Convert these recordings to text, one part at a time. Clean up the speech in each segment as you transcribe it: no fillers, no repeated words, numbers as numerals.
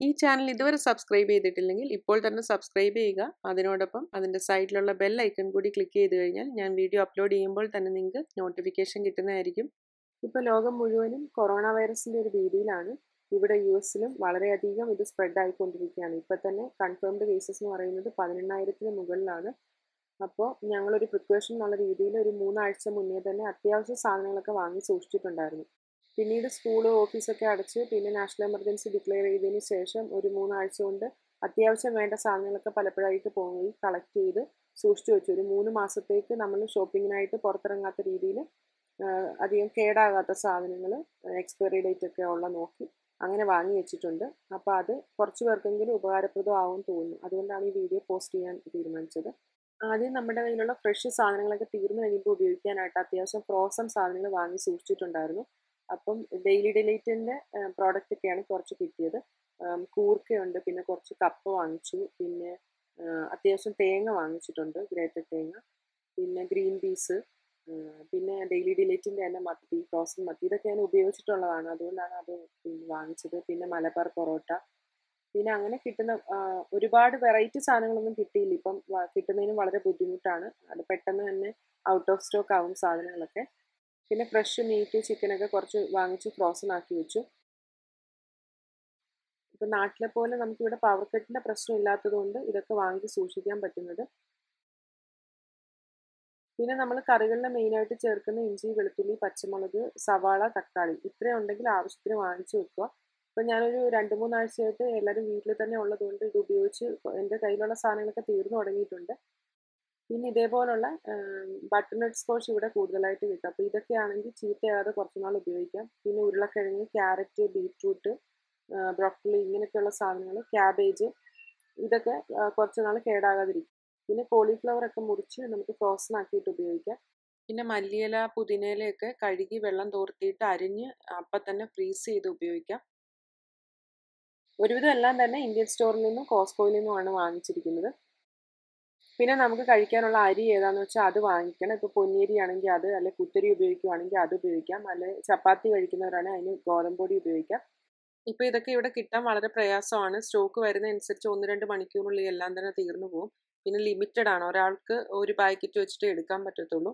ഈ ചാനൽ ഇതുവരെ സബ്സ്ക്രൈബ് ചെയ്തിട്ടില്ലെങ്കിൽ ഇപ്പോൾ തന്നെ സബ്സ്ക്രൈബ് ചെയ്യുക. അതിനോടൊപ്പം അതിൻ്റെ സൈഡിലുള്ള ബെൽ ഐക്കൺ കൂടി ക്ലിക്ക് ചെയ്ത് കഴിഞ്ഞാൽ ഞാൻ വീഡിയോ അപ്ലോഡ് ചെയ്യുമ്പോൾ തന്നെ നിങ്ങൾക്ക് നോട്ടിഫിക്കേഷൻ കിട്ടുന്നതായിരിക്കും. ഇപ്പോൾ ലോകം മുഴുവനും കൊറോണ വൈറസിൻ്റെ ഒരു ഭീതിയിലാണ്. ഇവിടെ US-ലും വളരെയധികം ഇത് സ്പ്രെഡ് ആയിക്കൊണ്ടിരിക്കുകയാണ്. ഇപ്പോൾ തന്നെ കൺഫേംഡ് കേസസ് എന്ന് പറയുന്നത് 18,000-ന് മുകളിലാണ്. അപ്പോൾ ഞങ്ങളൊരു പ്രിക്കോഷൻ എന്നുള്ള രീതിയിൽ ഒരു 3 ആഴ്ച മുന്നേ തന്നെ അത്യാവശ്യ സാധനങ്ങളൊക്കെ വാങ്ങി സൂക്ഷിച്ചിട്ടുണ്ടായിരുന്നു. പിന്നീട് സ്കൂൾ ഓഫീസൊക്കെ അടച്ച് പിന്നെ നാഷണൽ എമർജൻസി ഡിക്ലെയർ ചെയ്തതിന് ശേഷം ഒരു 3 ആഴ്ച കൊണ്ട് അത്യാവശ്യം വേണ്ട സാധനങ്ങളൊക്കെ പലപ്പോഴായിട്ട് പോയി കളക്ട് ചെയ്ത് സൂക്ഷിച്ചു വെച്ചു. ഒരു 3 മാസത്തേക്ക് നമ്മൾ ഷോപ്പിങ്ങിനായിട്ട് പുറത്തിറങ്ങാത്ത രീതിയിൽ അധികം കേടാകാത്ത സാധനങ്ങൾ എക്സ്പയറി ഡേറ്റ് ഒക്കെ ഉള്ള നോക്കി അങ്ങനെ വാങ്ങി വെച്ചിട്ടുണ്ട്. അപ്പോൾ അത് കുറച്ച് പേർക്കെങ്കിലും ഉപകാരപ്രദമാവുമെന്ന് തോന്നുന്നു. അതുകൊണ്ടാണ് ഈ വീഡിയോ പോസ്റ്റ് ചെയ്യാൻ തീരുമാനിച്ചത്. ആദ്യം നമ്മുടെ കയ്യിലുള്ള ഫ്രഷ് സാധനങ്ങളൊക്കെ തീർന്നു കഴിയുമ്പോൾ ഉപയോഗിക്കാനായിട്ട് അത്യാവശ്യം ഫ്രോസൺ സാധനങ്ങൾ വാങ്ങി സൂക്ഷിച്ചിട്ടുണ്ടായിരുന്നു. അപ്പം ഡെയിലി ഡിലൈറ്റിൻ്റെ പ്രോഡക്റ്റൊക്കെയാണ് കുറച്ച് കിട്ടിയത്. കൂർക്കയുണ്ട്, പിന്നെ കുറച്ച് കപ്പ വാങ്ങിച്ചു, പിന്നെ അത്യാവശ്യം തേങ്ങ വാങ്ങിച്ചിട്ടുണ്ട്, ഗ്രേറ്റഡ് തേങ്ങ, പിന്നെ ഗ്രീൻ പീസ്, പിന്നെ ഡെയിലി ഡിലൈറ്റിൻ്റെ തന്നെ മത്തി, ഫ്രോസൺ മത്തി, ഇതൊക്കെ ഞാൻ ഉപയോഗിച്ചിട്ടുള്ളതാണ്, അതുകൊണ്ടാണ് അത് വാങ്ങിച്ചത്. പിന്നെ മലബാർ പൊറോട്ട, പിന്നെ അങ്ങനെ കിട്ടുന്ന ഒരുപാട് വെറൈറ്റി സാധനങ്ങളൊന്നും കിട്ടിയില്ല. ഇപ്പം കിട്ടുന്നതിനും വളരെ ബുദ്ധിമുട്ടാണ്. അത് പെട്ടെന്ന് തന്നെ ഔട്ട് ഓഫ് സ്റ്റോക്ക് ആവും സാധനങ്ങളൊക്കെ. പിന്നെ ഫ്രഷ് മീറ്റ്, ചിക്കനൊക്കെ കുറച്ച് വാങ്ങിച്ച് ഫ്രോസൺ ആക്കി വെച്ചു. ഇപ്പം നാട്ടിലെ പോലെ നമുക്കിവിടെ പവർ കട്ടിൻ്റെ പ്രശ്നം ഇല്ലാത്തത് കൊണ്ട് ഇതൊക്കെ വാങ്ങി സൂക്ഷിക്കാൻ പറ്റുന്നത്. പിന്നെ നമ്മൾ കറികളിൽ മെയിനായിട്ട് ചേർക്കുന്ന ഇഞ്ചി, വെളുത്തുള്ളി, പച്ചമുളക്, സവാള, തക്കാളി, ഇത്രയും ഉണ്ടെങ്കിൽ ആവശ്യത്തിന് വാങ്ങിച്ചു വെക്കുക. ഇപ്പം ഞാനൊരു 2-3 ആഴ്ചയായിട്ട് എല്ലാവരും വീട്ടിൽ തന്നെ ഉള്ളതുകൊണ്ട് ഇത് ഉപയോഗിച്ച് എൻ്റെ കയ്യിലുള്ള സാധനങ്ങളൊക്കെ തീർന്നു തുടങ്ങിയിട്ടുണ്ട്. പിന്നെ ഇതേപോലുള്ള ബട്ടർനട്ട് സ്കോഷ് ഇവിടെ കൂടുതലായിട്ട് കിട്ടും. അപ്പോൾ ഇതൊക്കെയാണെങ്കിൽ ചീത്തയാകാതെ കുറച്ച് നാൾ ഉപയോഗിക്കാം. പിന്നെ ഉരുളക്കിഴങ്ങ്, ക്യാരറ്റ്, ബീറ്റ്റൂട്ട്, ബ്രോക്കലി, ഇങ്ങനെയൊക്കെയുള്ള സാധനങ്ങൾ, ക്യാബേജ്, ഇതൊക്കെ കുറച്ച് നാൾ കേടാകാതിരിക്കും. പിന്നെ കോളിഫ്ലവർ ഒക്കെ മുറിച്ച് നമുക്ക് ഫ്രോസൺ ആക്കിയിട്ട് ഉപയോഗിക്കാം. പിന്നെ മല്ലിയില, പുതിനയിലയൊക്കെ കഴുകി വെള്ളം തോർത്തിയിട്ട് അരിഞ്ഞ് അപ്പം തന്നെ ഫ്രീസ് ചെയ്ത് ഉപയോഗിക്കാം. ഒരുവിധം എല്ലാം തന്നെ ഇന്ത്യൻ സ്റ്റോറിൽ നിന്നും കോസ്കോയിൽ നിന്നുമാണ് വാങ്ങിച്ചിരിക്കുന്നത്. പിന്നെ നമുക്ക് കഴിക്കാനുള്ള അരി ഏതാണെന്ന് വെച്ചാൽ അത് വാങ്ങിക്കണം. ഇപ്പോൾ പൊന്നിയരി ആണെങ്കിൽ അത്, അല്ലെങ്കിൽ കുത്തരി ഉപയോഗിക്കുകയാണെങ്കിൽ അത് ഉപയോഗിക്കാം, അല്ലെങ്കിൽ ചപ്പാത്തി കഴിക്കുന്നവരാണെങ്കിൽ അതിന് ഗോതമ്പ് പൊടി ഉപയോഗിക്കാം. ഇപ്പോൾ ഇതൊക്കെ ഇവിടെ കിട്ടാൻ വളരെ പ്രയാസമാണ്. സ്റ്റോക്ക് വരുന്നതനുസരിച്ച് 1-2 മണിക്കൂറിനുള്ളിൽ എല്ലാം തന്നെ തീർന്നു പോകും. പിന്നെ ലിമിറ്റഡ് ആണ്, ഒരാൾക്ക് ഒരു പാക്കറ്റ് വെച്ചിട്ട് എടുക്കാൻ പറ്റത്തുള്ളൂ.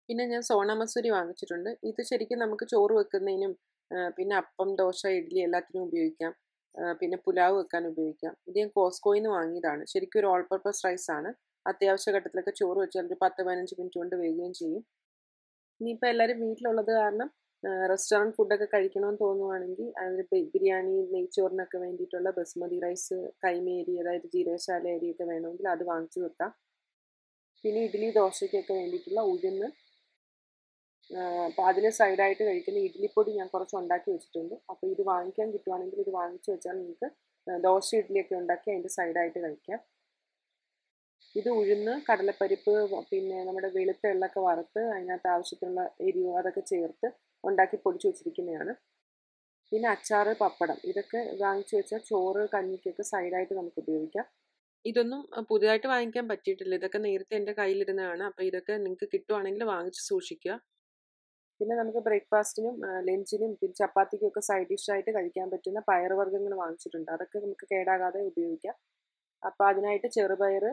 പിന്നെ ഞാൻ സോണ മസൂരി വാങ്ങിച്ചിട്ടുണ്ട്. ഇത് ശരിക്കും നമുക്ക് ചോറ് വെക്കുന്നതിനും പിന്നെ അപ്പം, ദോശ, ഇഡ്ഡലി എല്ലാത്തിനും ഉപയോഗിക്കാം. പിന്നെ പുലാവ് വെക്കാൻ ഉപയോഗിക്കാം. ഇത് ഞാൻ കോസ്കോയിൽ നിന്ന് വാങ്ങിയതാണ്. ശരിക്കും ഒരു ഓൾ പർപ്പസ് റൈസ് ആണ്. അത്യാവശ്യ ഘട്ടത്തിലൊക്കെ ചോറ് വെച്ചാൽ ഒരു 10-15 മിനിറ്റ് കൊണ്ട് വേകുകയും ചെയ്യും. ഇനിയിപ്പോൾ എല്ലാവരും വീട്ടിലുള്ളത് കാരണം റെസ്റ്റോറൻറ്റ് ഫുഡൊക്കെ കഴിക്കണമെന്ന് തോന്നുവാണെങ്കിൽ അതിന് ബിരിയാണി, നെയ്ച്ചോറിനൊക്കെ വേണ്ടിയിട്ടുള്ള ബസ്മതി റൈസ്, കൈമേരി, അതായത് ജീരകശാല അരിയൊക്കെ വേണമെങ്കിൽ അത് വാങ്ങിച്ചു വെക്കാം. പിന്നെ ഇഡ്ഡലി, ദോശയ്ക്കൊക്കെ വേണ്ടിയിട്ടുള്ള ഉഴുന്ന്, അപ്പോൾ അതിന് സൈഡായിട്ട് കഴിക്കുന്ന ഇഡ്ഡലിപ്പൊടി ഞാൻ കുറച്ച് ഉണ്ടാക്കി വെച്ചിട്ടുണ്ട്. അപ്പോൾ ഇത് വാങ്ങിക്കാൻ കിട്ടുവാണെങ്കിൽ ഇത് വാങ്ങിച്ചു വെച്ചാൽ നിങ്ങൾക്ക് ദോശ, ഇഡ്ഡലിയൊക്കെ ഉണ്ടാക്കി അതിൻ്റെ സൈഡായിട്ട് കഴിക്കാം. ഇത് ഉഴുന്ന്, കടലപ്പരിപ്പ്, പിന്നെ നമ്മുടെ വെളുത്ത എള്ളൊക്കെ വറുത്ത് അതിനകത്ത് ആവശ്യത്തിനുള്ള എരിവ് അതൊക്കെ ചേർത്ത് ഉണ്ടാക്കി പൊടിച്ചു വെച്ചിരിക്കുന്നതാണ്. പിന്നെ അച്ചാറ്, പപ്പടം, ഇതൊക്കെ വാങ്ങിച്ചു വെച്ചാൽ ചോറ്, കഞ്ഞിക്കൊക്കെ സൈഡായിട്ട് നമുക്ക് ഉപയോഗിക്കാം. ഇതൊന്നും പുതിയതായിട്ട് വാങ്ങിക്കാൻ പറ്റിയിട്ടില്ല. ഇതൊക്കെ നേരത്തെ എൻ്റെ കയ്യിലിരുന്നതാണ്. അപ്പോൾ ഇതൊക്കെ നിങ്ങൾക്ക് കിട്ടുവാണെങ്കിൽ വാങ്ങിച്ച് സൂക്ഷിക്കുക. പിന്നെ നമുക്ക് ബ്രേക്ക്ഫാസ്റ്റിനും ലഞ്ചിനും പിന്നെ ചപ്പാത്തിക്കും ഒക്കെ സൈഡ് ഡിഷായിട്ട് കഴിക്കാൻ പറ്റുന്ന പയറുവർഗ്ഗങ്ങൾ വാങ്ങിച്ചിട്ടുണ്ട്. അതൊക്കെ നമുക്ക് കേടാകാതെ ഉപയോഗിക്കാം. അപ്പോൾ അതിനായിട്ട് ചെറുപയർ,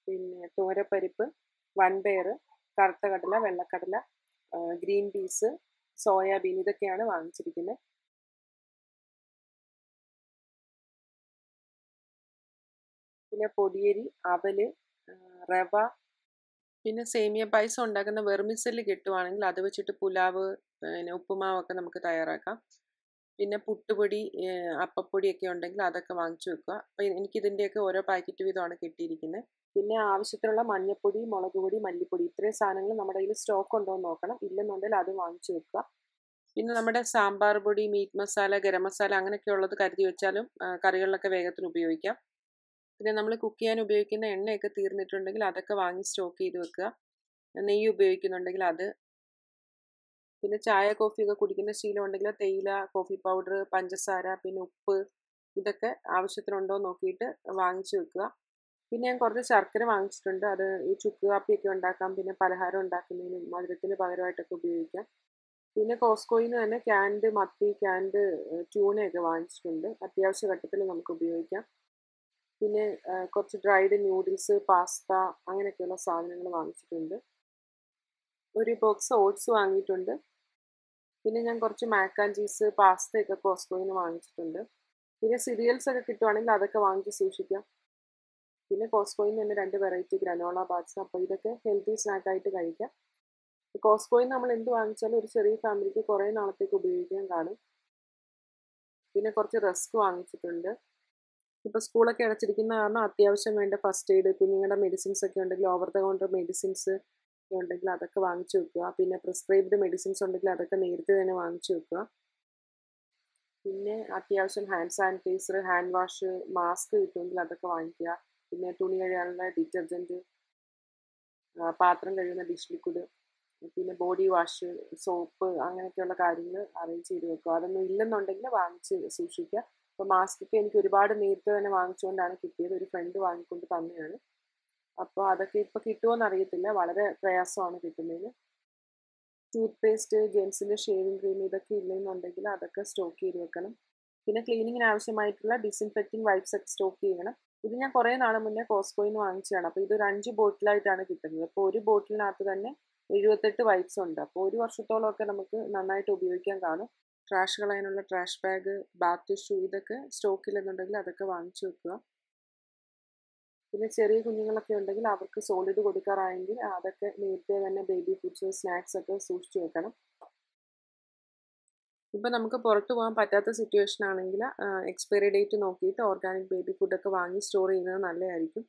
പിന്നെ തോരപ്പരിപ്പ്, വൻപയർ, കറുത്ത കടല, വെള്ളക്കടല, ഗ്രീൻ പീസ്, സോയാബീൻ, ഇതൊക്കെയാണ് വാങ്ങിച്ചിരിക്കുന്നത്. പിന്നെ പൊടിയരി, അവല്, റവ, പിന്നെ സേമിയ പായസം ഉണ്ടാക്കുന്ന വെർമിസെല്ലി കിട്ടുവാണെങ്കിൽ അത് വെച്ചിട്ട് പുലാവ്, പിന്നെ ഉപ്പുമാവൊക്കെ നമുക്ക് തയ്യാറാക്കാം. പിന്നെ പുട്ടുപൊടി, അപ്പപ്പൊടിയൊക്കെ ഉണ്ടെങ്കിൽ അതൊക്കെ വാങ്ങിച്ചു വെക്കുക. അപ്പോൾ എനിക്കിതിൻ്റെയൊക്കെ ഓരോ പാക്കറ്റ് വീതമാണ് കിട്ടിയിരിക്കുന്നത്. പിന്നെ ആവശ്യത്തിനുള്ള മഞ്ഞൾപ്പൊടി, മുളക് പൊടി, മല്ലിപ്പൊടി, ഇത്രയും സാധനങ്ങൾ നമ്മുടെ കയ്യിൽ സ്റ്റോക്ക് ഉണ്ടോ എന്ന് നോക്കണം. ഇല്ലെന്നുണ്ടെങ്കിൽ അത് വാങ്ങിച്ചു വെക്കുക. പിന്നെ നമ്മുടെ സാമ്പാർ പൊടി, മീറ്റ് മസാല, ഗരം മസാല, അങ്ങനെയൊക്കെ ഉള്ളത് കരുതി വെച്ചാലും കറികളിലൊക്കെ വേഗത്തിൽ ഉപയോഗിക്കാം. പിന്നെ നമ്മൾ കുക്ക് ചെയ്യാൻ ഉപയോഗിക്കുന്ന എണ്ണയൊക്കെ തീർന്നിട്ടുണ്ടെങ്കിൽ അതൊക്കെ വാങ്ങി സ്റ്റോക്ക് ചെയ്ത് വെക്കുക. നെയ്യ് ഉപയോഗിക്കുന്നുണ്ടെങ്കിൽ അത്. പിന്നെ ചായ, കോഫിയൊക്കെ കുടിക്കുന്ന ശീലം ഉണ്ടെങ്കിൽ തേയില, കോഫി പൗഡർ, പഞ്ചസാര, പിന്നെ ഉപ്പ്, ഇതൊക്കെ ആവശ്യത്തിനുണ്ടോ നോക്കിയിട്ട് വാങ്ങിച്ചു വെക്കുക. പിന്നെ ഞാൻ കുറച്ച് ശർക്കര വാങ്ങിച്ചിട്ടുണ്ട്. അത് ഈ ചുക്ക് കാപ്പിയൊക്കെ ഉണ്ടാക്കാം, പിന്നെ പലഹാരം ഉണ്ടാക്കുന്നതിനും മധുരത്തിന് പകരമായിട്ടൊക്കെ ഉപയോഗിക്കാം. പിന്നെ കോസ്കോയിൽ നിന്ന് തന്നെ ക്യാൻഡ് മത്തി, ക്യാൻഡ് ട്യൂണയൊക്കെ വാങ്ങിച്ചിട്ടുണ്ട്. അത്യാവശ്യ ഘട്ടത്തിൽ നമുക്ക് ഉപയോഗിക്കാം. പിന്നെ കുറച്ച് ഡ്രൈഡ് നൂഡിൽസ്, പാസ്ത അങ്ങനെയൊക്കെയുള്ള സാധനങ്ങൾ വാങ്ങിച്ചിട്ടുണ്ട്. ഒരു ബോക്സ് ഓട്സ് വാങ്ങിയിട്ടുണ്ട്. പിന്നെ ഞാൻ കുറച്ച് മാക്ക് ആൻഡ് ചീസ്, പാസ്തയൊക്കെ കോസ്കോയിൽ നിന്ന് വാങ്ങിച്ചിട്ടുണ്ട്. പിന്നെ സിറിയൽസ് ഒക്കെ കിട്ടുവാണെങ്കിൽ അതൊക്കെ വാങ്ങിച്ച് സൂക്ഷിക്കാം. പിന്നെ കോസ്കോയിൽ നിന്ന് തന്നെ 2 വെറൈറ്റി ഗ്രനോള ബാർസ്. അപ്പോൾ ഇതൊക്കെ ഹെൽത്തി സ്നാക്കായിട്ട് കഴിക്കാം. കോസ്കോയിൽ നിന്ന് നമ്മൾ എന്ത് വാങ്ങിച്ചാലും ഒരു ചെറിയ ഫാമിലിക്ക് കുറേ നാളത്തേക്ക് ഉപയോഗിക്കാൻ കാണും. പിന്നെ കുറച്ച് റസ്ക് വാങ്ങിച്ചിട്ടുണ്ട്. ഇപ്പോൾ സ്കൂളൊക്കെ അടച്ചിരിക്കുന്ന കാരണം അത്യാവശ്യം വേണ്ട ഫസ്റ്റ് എയ്ഡ്, കുഞ്ഞുങ്ങളുടെ മെഡിസിൻസ് ഒക്കെ ഉണ്ടെങ്കിൽ, ഓവർ ദ കൗണ്ടർ മെഡിസിൻസ് ഉണ്ടെങ്കിൽ അതൊക്കെ വാങ്ങിച്ചു വെക്കുക. പിന്നെ പ്രിസ്ക്രൈബ്ഡ് മെഡിസിൻസ് ഉണ്ടെങ്കിൽ അതൊക്കെ നേരത്തെ തന്നെ വാങ്ങിച്ചു വെക്കുക. പിന്നെ അത്യാവശ്യം hand sanitiser, hand wash, mask കിട്ടുമെങ്കിൽ അതൊക്കെ വാങ്ങിക്കുക. പിന്നെ തുണി കഴുകാനുള്ള ഡിറ്റർജൻറ്റ്, പാത്രം കഴുകുന്ന ഡിഷ് ലിക്വിഡ്, പിന്നെ ബോഡി വാഷ്, സോപ്പ് അങ്ങനെയൊക്കെയുള്ള കാര്യങ്ങൾ അറേഞ്ച് ചെയ്ത് വെക്കുക. അതൊന്നും ഇല്ലെന്നുണ്ടെങ്കിൽ വാങ്ങിച്ച് സൂക്ഷിക്കുക. അപ്പോൾ മാസ്കൊക്കെ എനിക്ക് ഒരുപാട് നേരത്തെ തന്നെ വാങ്ങിച്ചുകൊണ്ടാണ് കിട്ടിയത്. ഒരു ഫ്രണ്ട് വാങ്ങിക്കൊണ്ട് തന്നെയാണ്. അപ്പോൾ അതൊക്കെ ഇപ്പോൾ കിട്ടുമോയെന്ന് അറിയത്തില്ല. വളരെ പ്രയാസമാണ് കിട്ടുന്നതിന്. ടൂത്ത് പേസ്റ്റ്, ജെൻസിൻ്റെ ഷേവിംഗ് ക്രീം ഇതൊക്കെ ഇല്ലെന്നുണ്ടെങ്കിൽ അതൊക്കെ സ്റ്റോക്ക് ചെയ്ത് വെക്കണം. പിന്നെ ക്ലീനിങ്ങിന് ആവശ്യമായിട്ടുള്ള ഡിസിൻഫെക്റ്റിംഗ് വൈപ്സ് ഒക്കെ സ്റ്റോക്ക് ചെയ്യണം. ഇത് ഞാൻ കുറേ നാൾ മുന്നേ കോസ്കോയിൽ നിന്ന് വാങ്ങിച്ചതാണ്. അപ്പോൾ ഇതൊരു 5 ബോട്ടിലായിട്ടാണ് കിട്ടുന്നത്. അപ്പോൾ ഒരു ബോട്ടിലിനകത്ത് തന്നെ 78 വൈപ്സ് ഉണ്ട്. അപ്പോൾ ഒരു വർഷത്തോളമൊക്കെ നമുക്ക് നന്നായിട്ട് ഉപയോഗിക്കാൻ കാണും. ട്രാഷ് കളയാനുള്ള ട്രാഷ് ബാഗ്, ബാത്ത് ടിഷ്യൂ ഇതൊക്കെ സ്റ്റോക്കില്ലെന്നുണ്ടെങ്കിൽ അതൊക്കെ വാങ്ങിച്ചു വെക്കുക. പിന്നെ ചെറിയ കുഞ്ഞുങ്ങളൊക്കെ ഉണ്ടെങ്കിൽ അവർക്ക് സോളിഡ് കൊടുക്കാറായെങ്കിൽ അതൊക്കെ നേരത്തെ തന്നെ ബേബി ഫുഡ്സ്, സ്നാക്സ് ഒക്കെ സൂക്ഷിച്ചു വെക്കണം. ഇപ്പം നമുക്ക് പുറത്ത് പോകാൻ പറ്റാത്ത സിറ്റുവേഷൻ ആണെങ്കിൽ എക്സ്പയറി ഡേറ്റ് നോക്കിയിട്ട് ഓർഗാനിക് ബേബി ഫുഡൊക്കെ വാങ്ങി സ്റ്റോർ ചെയ്യുന്നത് നല്ലതായിരിക്കും.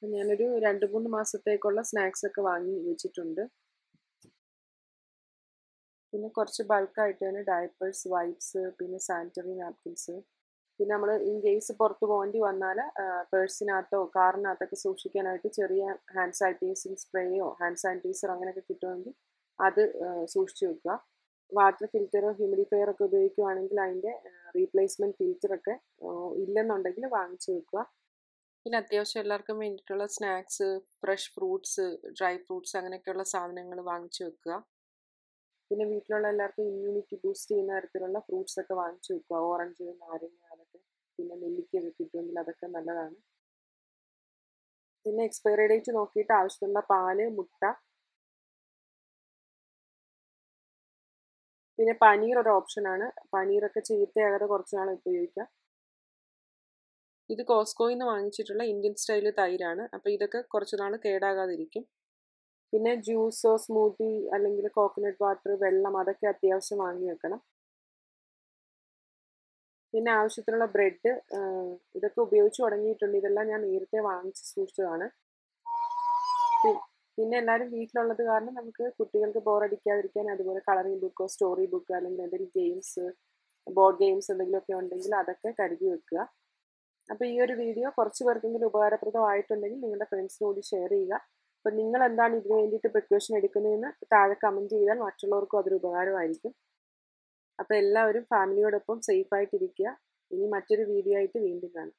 ഞാനൊരു 2-3 മാസത്തേക്കുള്ള സ്നാക്സ് ഒക്കെ വാങ്ങി വെച്ചിട്ടുണ്ട്. പിന്നെ കുറച്ച് ബൾക്കായിട്ട് തന്നെ ഡയപ്പേഴ്സ്, വൈപ്സ്, പിന്നെ സാനിറ്ററി നാപ്കിൻസ്. പിന്നെ നമ്മൾ ഇൻ കേസ് പുറത്ത് പോകേണ്ടി വന്നാൽ പേഴ്സിനകത്തോ കാറിനകത്തൊക്കെ സൂക്ഷിക്കാനായിട്ട് ചെറിയ ഹാൻഡ് സാനിറ്റൈസിങ് സ്പ്രേയോ ഹാൻഡ് സാനിറ്റൈസർ അങ്ങനെയൊക്കെ കിട്ടുമെങ്കിൽ അത് സൂക്ഷിച്ച് വെക്കുക. വാട്ടർ ഫിൽറ്ററോ ഹ്യൂമിഡിഫയർ ഒക്കെ ഉപയോഗിക്കുകയാണെങ്കിൽ അതിൻ്റെ റീപ്ലേസ്മെൻറ്റ് ഫിൽറ്ററൊക്കെ ഇല്ലെന്നുണ്ടെങ്കിൽ വാങ്ങിച്ചു വെക്കുക. പിന്നെ അത്യാവശ്യം എല്ലാവർക്കും വേണ്ടിയിട്ടുള്ള snacks, fresh fruits, dry fruits അങ്ങനെയൊക്കെയുള്ള സാധനങ്ങൾ വാങ്ങിച്ചു വെക്കുക. പിന്നെ വീട്ടിലുള്ള എല്ലാവർക്കും ഇമ്മ്യൂണിറ്റി ബൂസ്റ്റ് ചെയ്യുന്ന തരത്തിലുള്ള ഫ്രൂട്ട്സ് ഒക്കെ വാങ്ങിച്ചു വെക്കുക. ഓറഞ്ച്, നാരങ്ങ അതൊക്കെ. പിന്നെ നെല്ലിക്കയൊക്കെ കിട്ടുമെങ്കിൽ അതൊക്കെ നല്ലതാണ്. പിന്നെ എക്സ്പയറി ഡേറ്റ് നോക്കിയിട്ട് ആവശ്യമുള്ള പാല്, മുട്ട. പിന്നെ പനീർ ഒരു ഓപ്ഷനാണ്. പനീറൊക്കെ ചീത്തയാകാതെ കുറച്ച് നാൾ ഉപയോഗിക്കാം. ഇത് കോസ്കോയിൽ നിന്ന് വാങ്ങിച്ചിട്ടുള്ള ഇന്ത്യൻ സ്റ്റൈൽ തൈരാണ്. അപ്പോൾ ഇതൊക്കെ കുറച്ച് നാൾ കേടാകാതിരിക്കും. പിന്നെ ജ്യൂസോ സ്മൂത്തി അല്ലെങ്കിൽ കോക്കനട്ട് വാട്ടർ, വെള്ളം അതൊക്കെ അത്യാവശ്യം വാങ്ങി വെക്കണം. പിന്നെ ആവശ്യത്തിനുള്ള ബ്രെഡ് ഇതൊക്കെ ഉപയോഗിച്ച് തുടങ്ങിയിട്ടുണ്ട്. ഇതെല്ലാം ഞാൻ നേരത്തെ വാങ്ങിച്ച് സൂക്ഷിച്ചതാണ്. പിന്നെ എല്ലാവരും വീട്ടിലുള്ളത് കാരണം നമുക്ക് കുട്ടികൾക്ക് ബോറടിക്കാതിരിക്കാൻ അതുപോലെ കളറിംഗ് ബുക്കോ സ്റ്റോറി ബുക്ക് അല്ലെങ്കിൽ എന്തെങ്കിലും ഗെയിംസ്, ബോർഡ് ഗെയിംസ് എന്തെങ്കിലുമൊക്കെ ഉണ്ടെങ്കിൽ അതൊക്കെ കരുതി വെക്കുക. അപ്പോൾ ഈ ഒരു വീഡിയോ കുറച്ച് പേർക്കെങ്കിലും ഉപകാരപ്രദമായിട്ടുണ്ടെങ്കിൽ നിങ്ങളുടെ ഫ്രണ്ട്സിനോട് ഷെയർ ചെയ്യുക. അപ്പോൾ നിങ്ങൾ എന്താണ് ഇതിന് വേണ്ടിയിട്ട് പ്രിക്കോഷൻ എടുക്കുന്നതെന്ന് താഴെ കമൻറ്റ് ചെയ്താൽ മറ്റുള്ളവർക്കും അതൊരു ഉപകാരമായിരിക്കും. അപ്പോൾ എല്ലാവരും ഫാമിലിയോടൊപ്പം സേഫായിട്ടിരിക്കുക. ഇനി മറ്റൊരു വീഡിയോ ആയിട്ട് വീണ്ടും കാണാം.